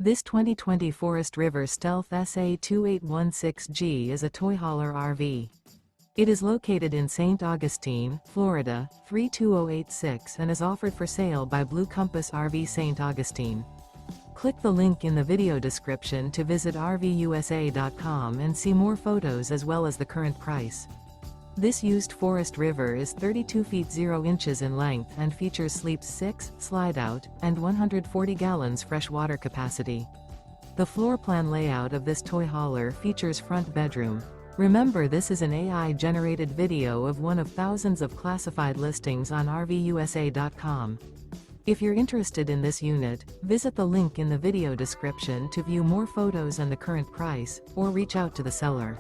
This 2020 Forest River Stealth SA2816G is a toy hauler RV. It is located in St. Augustine, Florida, 32086 and is offered for sale by Blue Compass RV St. Augustine. Click the link in the video description to visit RVUSA.com and see more photos as well as the current price. This used Forest River is 32 feet 0 inches in length and features sleeps 6, Slideout, and 140 gallons fresh water capacity. The floor plan layout of this toy hauler features front bedroom. Remember, this is an AI-generated video of one of thousands of classified listings on RVUSA.com. If you're interested in this unit, visit the link in the video description to view more photos and the current price, or reach out to the seller.